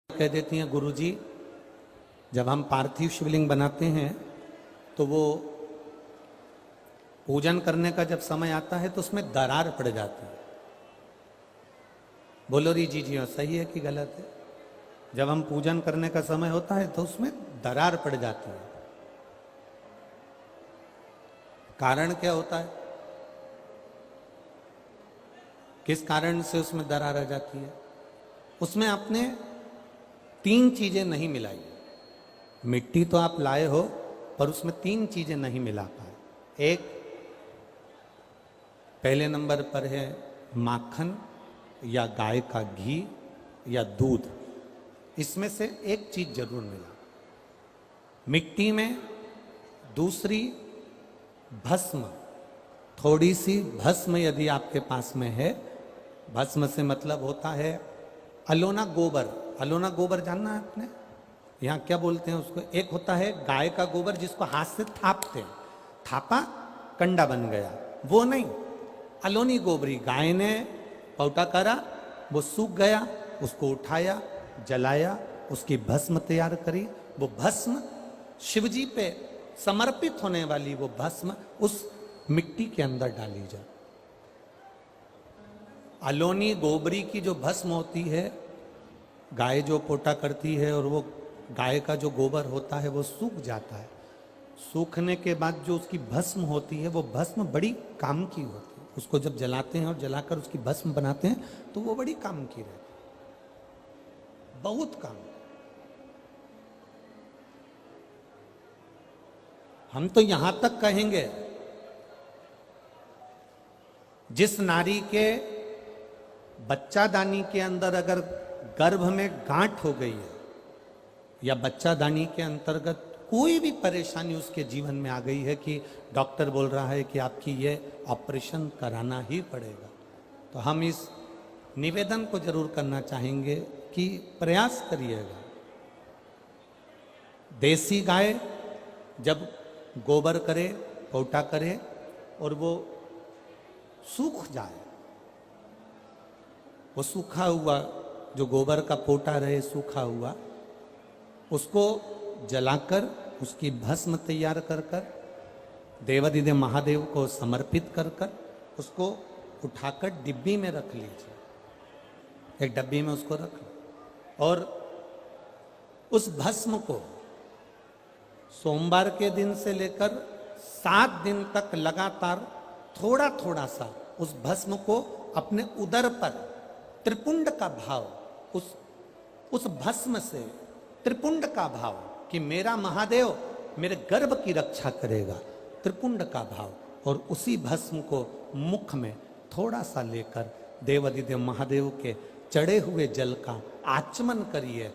कह देती हैं गुरुजी, जब हम पार्थिव शिवलिंग बनाते हैं तो वो पूजन करने का जब समय आता है तो उसमें दरार पड़ जाती है। बोलो री जी हाँ, सही है कि गलत है? जब हम पूजन करने का समय होता है तो उसमें दरार पड़ जाती है। कारण क्या होता है? किस कारण से उसमें दरार आ जाती है? उसमें आपने 3 चीजें नहीं मिलाई। मिट्टी तो आप लाए हो पर उसमें 3 चीजें नहीं मिला पाए। एक, पहले नंबर पर है माखन या गाय का घी या दूध। इसमें से एक चीज जरूर मिला मिट्टी में। दूसरी, भस्म, थोड़ी सी भस्म यदि आपके पास में है। भस्म से मतलब होता है अलोना गोबर। अलोना गोबर जानना है आपने? यहाँ क्या बोलते हैं उसको? एक होता है गाय का गोबर जिसको हाथ से थापते हैं, थापा कंडा बन गया, वो नहीं। अलोनी गोबरी, गाय ने पौटा करा, वो सूख गया, उसको उठाया, जलाया, उसकी भस्म तैयार करी। वो भस्म शिवजी पे समर्पित होने वाली वो भस्म उस मिट्टी के अंदर डाली जाए। अलोनी गोबरी की जो भस्म होती है, गाय जो पोटा करती है और वो गाय का जो गोबर होता है वो सूख जाता है। सूखने के बाद जो उसकी भस्म होती है वो भस्म बड़ी काम की होती है। उसको जब जलाते हैं और जलाकर उसकी भस्म बनाते हैं तो वो बड़ी काम की रहती है, बहुत काम। हम तो यहां तक कहेंगे, जिस नारी के बच्चादानी के अंदर अगर गर्भ में गांठ हो गई है या बच्चादानी के अंतर्गत कोई भी परेशानी उसके जीवन में आ गई है कि डॉक्टर बोल रहा है कि आपकी ये ऑपरेशन कराना ही पड़ेगा, तो हम इस निवेदन को जरूर करना चाहेंगे कि प्रयास करिएगा। देसी गाय जब गोबर करे, पोटा करे और वो सूख जाए, वो सूखा हुआ जो गोबर का पोटा रहे सूखा हुआ, उसको जलाकर उसकी भस्म तैयार कर कर देवाधिदेव महादेव को समर्पित कर कर उसको उठाकर डिब्बी में रख लीजिए। एक डब्बी में उसको रख लो और उस भस्म को सोमवार के दिन से लेकर 7 दिन तक लगातार थोड़ा थोड़ा सा उस भस्म को अपने उदर पर त्रिपुंड का भाव, उस भस्म से त्रिपुंड का भाव कि मेरा महादेव मेरे गर्भ की रक्षा करेगा, त्रिपुंड का भाव, और उसी भस्म को मुख में थोड़ा सा लेकर देवाधिदेव महादेव के चढ़े हुए जल का आचमन करिए।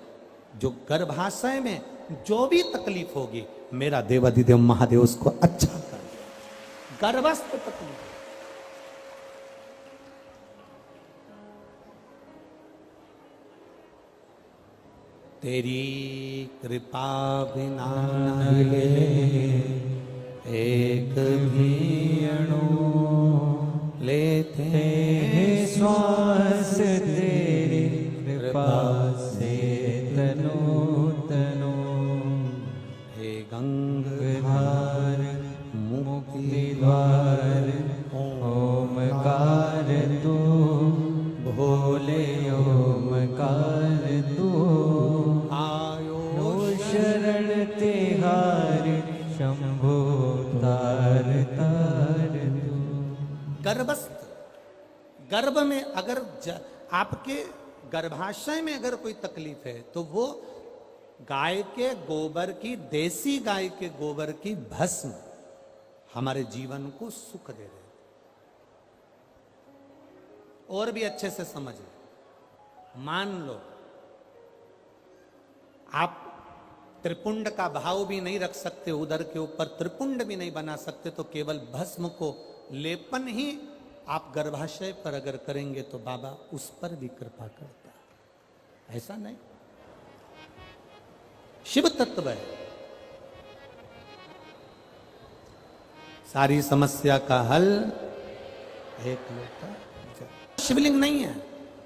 जो गर्भाशय में जो भी तकलीफ होगी मेरा देवाधिदेव महादेव उसको अच्छा कर, गर्भस्थ तकलीफ। तेरी कृपा बिना हिले एक भी अणु, लेते हैं श्वास तेरी कृपा से तनो तनो। हे गंगाधर मुक्ति द्वार ओमकार तू, भोले ओमकार तू। आयो शरण तिहार शंभो तार तार तू। गर्भस्थ, गर्भ में अगर आपके गर्भाशय में अगर कोई तकलीफ है तो वो गाय के गोबर की, देसी गाय के गोबर की भस्म हमारे जीवन को सुख दे रहे। और भी अच्छे से समझ लो, मान लो आप त्रिपुंड का भाव भी नहीं रख सकते, उदर के ऊपर त्रिपुंड भी नहीं बना सकते, तो केवल भस्म को लेपन ही आप गर्भाशय पर अगर करेंगे तो बाबा उस पर भी कृपा करता है। ऐसा नहीं, शिव तत्व है। सारी समस्या का हल एक लोटा। शिवलिंग नहीं है,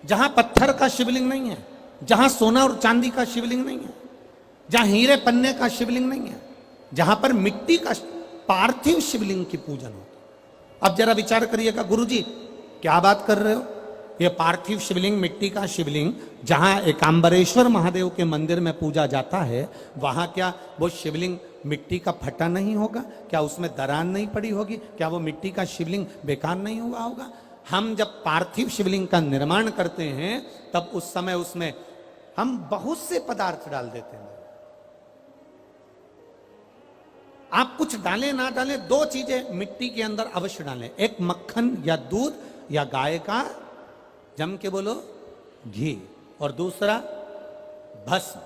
जहां पत्थर का शिवलिंग नहीं है, जहां सोना और चांदी का शिवलिंग नहीं है, जहां हीरे पन्ने का शिवलिंग नहीं है, जहां पर मिट्टी का पार्थिव शिवलिंग की पूजन होती। अब जरा विचार करिएगा, गुरुजी क्या बात कर रहे हो, ये पार्थिव शिवलिंग, मिट्टी का शिवलिंग जहां एकांबरेश्वर महादेव के मंदिर में पूजा जाता है, वहां क्या वो शिवलिंग मिट्टी का फटा नहीं होगा? क्या उसमें दरार नहीं पड़ी होगी? क्या वो मिट्टी का शिवलिंग बेकार नहीं हुआ होगा? हम जब पार्थिव शिवलिंग का निर्माण करते हैं तब उस समय उसमें हम बहुत से पदार्थ डाल देते हैं। आप कुछ डालें ना डालें, दो चीजें मिट्टी के अंदर अवश्य डालें, एक मक्खन या दूध या गाय का, जम के बोलो, घी, और दूसरा भस्म।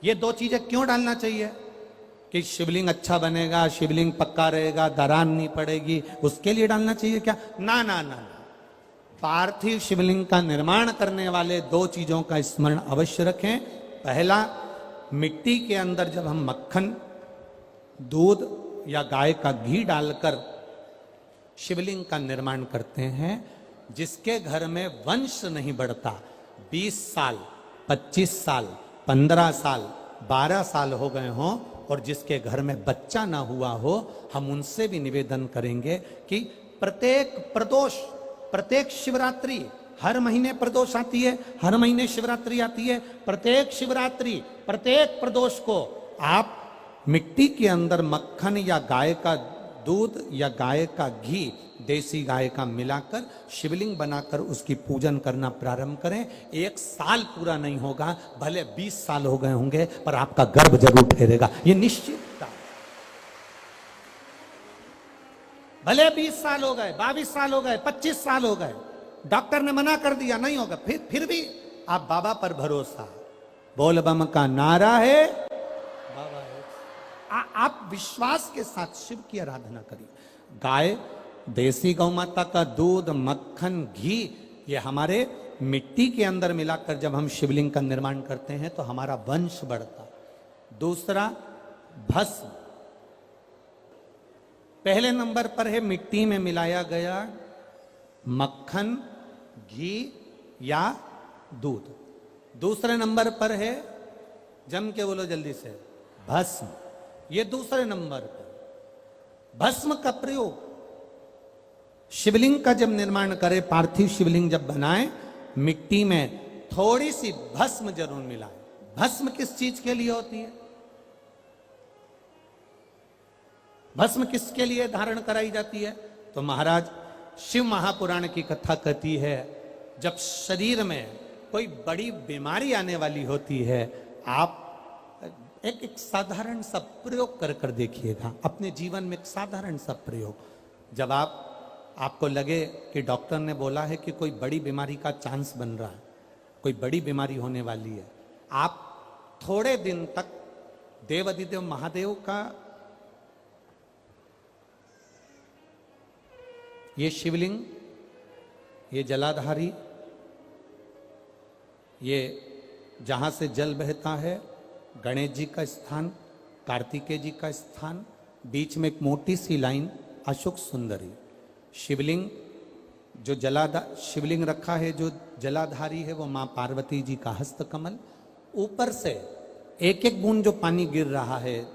ये दो चीजें क्यों डालना चाहिए? कि शिवलिंग अच्छा बनेगा, शिवलिंग पक्का रहेगा, दरार नहीं पड़ेगी, उसके लिए डालना चाहिए क्या? ना ना ना ना। पार्थिव शिवलिंग का निर्माण करने वाले दो चीजों का स्मरण अवश्य रखें। पहला, मिट्टी के अंदर जब हम मक्खन, दूध या गाय का घी डालकर शिवलिंग का निर्माण करते हैं, जिसके घर में वंश नहीं बढ़ता, 20 साल, 25 साल, 15 साल, 12 साल हो गए हों, और जिसके घर में बच्चा ना हुआ हो, हम उनसे भी निवेदन करेंगे कि प्रत्येक प्रदोष, प्रत्येक शिवरात्रि, हर महीने प्रदोष आती है, हर महीने शिवरात्रि आती है, प्रत्येक शिवरात्रि, प्रत्येक प्रदोष को आप मिट्टी के अंदर मक्खन या गाय का दूध या गाय का घी, देसी गाय का मिलाकर शिवलिंग बनाकर उसकी पूजन करना प्रारंभ करें। 1 साल पूरा नहीं होगा, भले 20 साल हो गए होंगे, पर आपका गर्भ जरूर ठहरेगा, ये निश्चित था। भले 20 साल हो गए, 22 साल हो गए, 25 साल हो गए, डॉक्टर ने मना कर दिया नहीं होगा, फिर भी आप बाबा पर भरोसा, बोल बम का नारा है, बाबा है। आप विश्वास के साथ शिव की आराधना करिए। गाय, देसी गौ माता का दूध, मक्खन, घी, ये हमारे मिट्टी के अंदर मिलाकर जब हम शिवलिंग का निर्माण करते हैं तो हमारा वंश बढ़ता। दूसरा, भस्म। पहले नंबर पर है मिट्टी में मिलाया गया मक्खन, घी या दूध। दूसरे नंबर पर है, जम के बोलो जल्दी से, भस्म। ये दूसरे नंबर पर। भस्म का प्रयोग शिवलिंग का जब निर्माण करें, पार्थिव शिवलिंग जब बनाएं, मिट्टी में थोड़ी सी भस्म जरूर मिलाएं। भस्म किस चीज के लिए होती है? भस्म किसके लिए धारण कराई जाती है? तो महाराज, शिव महापुराण की कथा कहती है, जब शरीर में कोई बड़ी बीमारी आने वाली होती है, आप एक साधारण सा प्रयोग कर देखिएगा अपने जीवन में। एक साधारण सा प्रयोग, जब आपको लगे कि डॉक्टर ने बोला है कि कोई बड़ी बीमारी का चांस बन रहा है, कोई बड़ी बीमारी होने वाली है, आप थोड़े दिन तक देवाधिदेव महादेव का ये शिवलिंग, ये जलाधारी, ये जहां से जल बहता है, गणेश जी का स्थान, कार्तिकेय जी का स्थान, बीच में एक मोटी सी लाइन अशोक सुंदरी, शिवलिंग, जो शिवलिंग रखा है, जो जलाधारी है वो मां पार्वती जी का हस्तकमल, ऊपर से एक एक बूंद जो पानी गिर रहा है,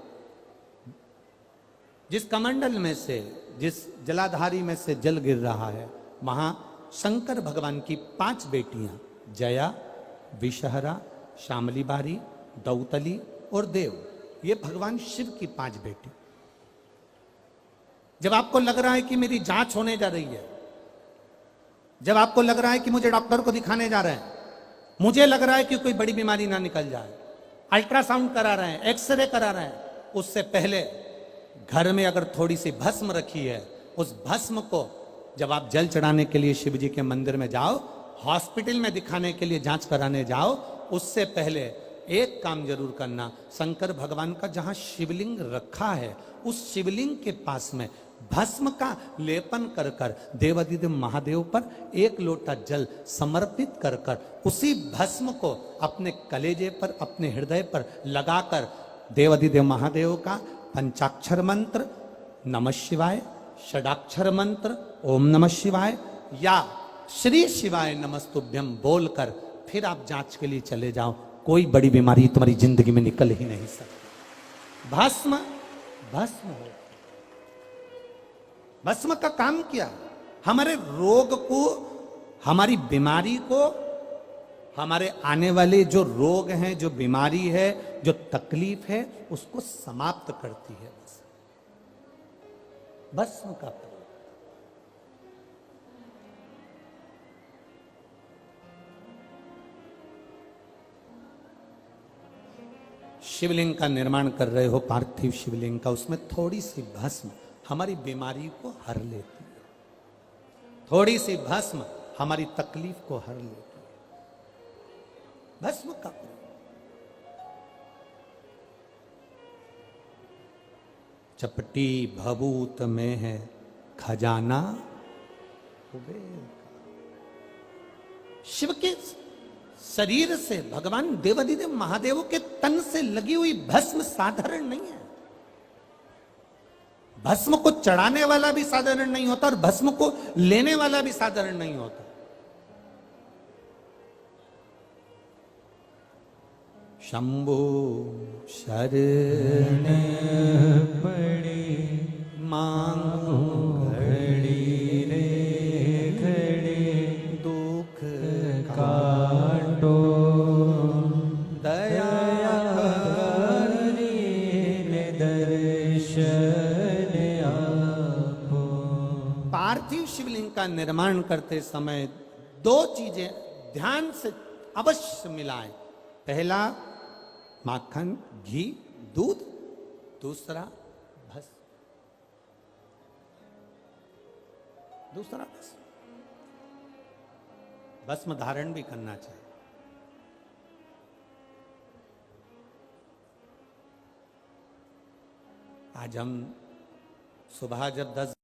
जिस कमंडल में से, जिस जलाधारी में से जल गिर रहा है, वहां शंकर भगवान की 5 बेटियां, जया, विषहरा, शामली बारी, दौतली और देव, ये भगवान शिव की 5 बेटी। जब आपको लग रहा है कि मेरी जांच होने जा रही है, जब आपको लग रहा है कि मुझे डॉक्टर को दिखाने जा रहे हैं, मुझे लग रहा है कि कोई बड़ी बीमारी ना निकल जाए, अल्ट्रासाउंड करा रहे हैं, एक्सरे करा रहे हैं, उससे पहले घर में अगर थोड़ी सी भस्म रखी है, उस भस्म को जब आप जल चढ़ाने के लिए शिव जी के मंदिर में जाओ, हॉस्पिटल में दिखाने के लिए जांच कराने जाओ, उससे पहले एक काम जरूर करना, शंकर भगवान का जहां शिवलिंग रखा है, उस शिवलिंग के पास में भस्म का लेपन कर कर देवाधिदेव महादेव पर 1 लोटा जल समर्पित कर कर उसी भस्म को अपने कलेजे पर, अपने हृदय पर लगाकर देवाधिदेव महादेव का पंचाक्षर मंत्र नमः शिवाय, षडाक्षर मंत्र ओम नमः शिवाय या श्री शिवाय नमस्तुभ्यम बोलकर फिर आप जांच के लिए चले जाओ, कोई बड़ी बीमारी तुम्हारी जिंदगी में निकल ही नहीं सकती। भस्म भस्म हो। भस्म का काम क्या? हमारे रोग को, हमारी बीमारी को, हमारे आने वाले जो रोग हैं, जो बीमारी है, जो तकलीफ है, उसको समाप्त करती है भस्म का प्रयोग। शिवलिंग का निर्माण कर रहे हो, पार्थिव शिवलिंग का, उसमें थोड़ी सी भस्म हमारी बीमारी को हर लेती है, थोड़ी सी भस्म हमारी तकलीफ को हर लेती है। भस्म का प्रयोग। चपटी भभूत में है खजाना कुबेर का। शिव के शरीर से, भगवान देवाधिदेव महादेव के तन से लगी हुई भस्म साधारण नहीं है। भस्म को चढ़ाने वाला भी साधारण नहीं होता और भस्म को लेने वाला भी साधारण नहीं होता। शंभो शरण पड़ी मांगो घड़ी रे घड़ी दुख काटो दया ने दर्शन आपो। पार्थिव शिवलिंग का निर्माण करते समय दो चीजें ध्यान से अवश्य मिलाएं। पहला माखन, घी, दूध, दूसरा भस्म, दूसरा भस्म। भस्म धारण भी करना चाहिए। आज हम सुबह जब 10